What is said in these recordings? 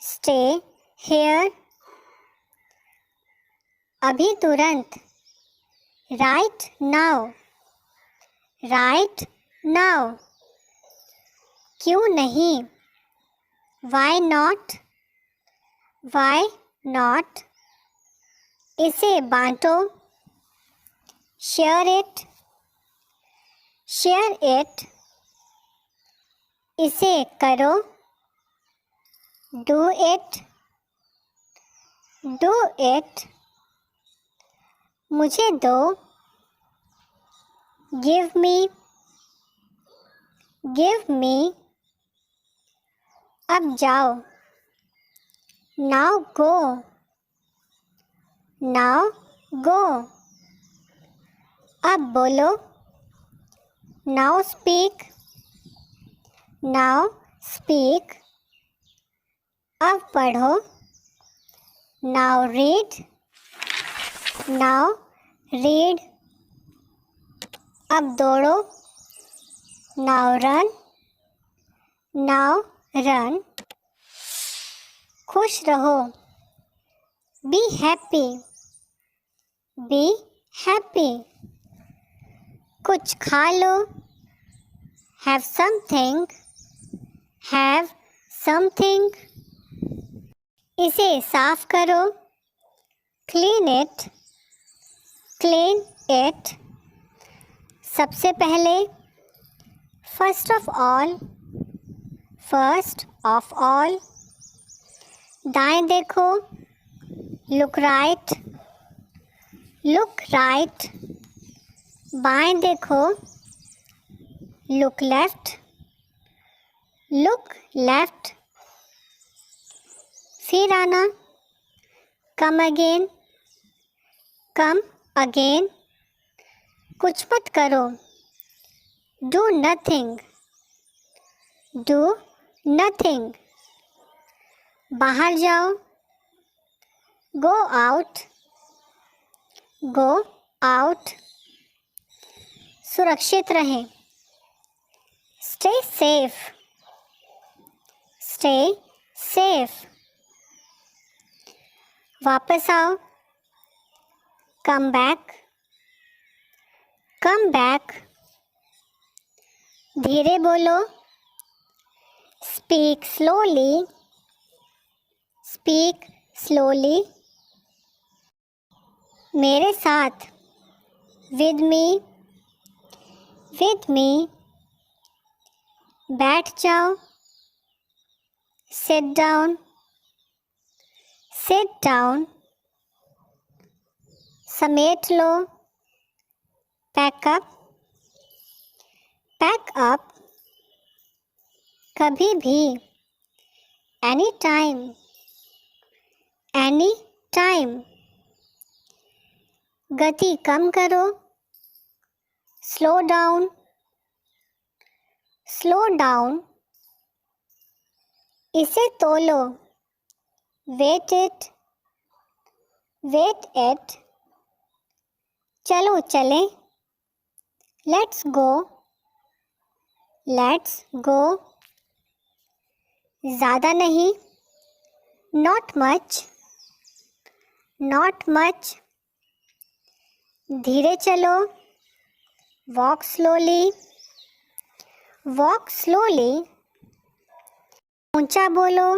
stay here, अभी तुरंत, right now, right now, क्यों नहीं, why not, why not, इसे बांटो, share it, share it, इसे करो, do it, do it, मुझे दो, give me, give me, अब जाओ, now go, now go, अब बोलो, now speak, now speak, अब पढ़ो, now read, now read, अब दौड़ो, now run, now run, खुश रहो, be happy, be happy, कुछ खा लो, have something, have something, इसे साफ करो, clean it, clean it, सबसे पहले, first of all, first of all, दाएं देखो, look right, look right, बाएं देखो, look left, look left, फिर आना, come again, come again, कुछ मत करो, do nothing, do nothing, बाहर जाओ, go out, go out, सुरक्षित रहें, stay safe, stay safe, वापस आओ, come back, come back, धीरे बोलो, speak slowly, speak slowly, मेरे साथ, with me, with me, बैठ जाओ, sit down, sit down, समेट लो, pack up, pack up, कभी भी, anytime, anytime, गति कम करो, slow down, slow down, इसे तोलो, weight it, weight it, चलो चलें, let's go, let's go, ज़्यादा नहीं, not much, not much, धीरे चलो, walk slowly, walk slowly, ऊंचा बोलो,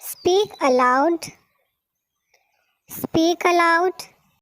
speak aloud, speak aloud,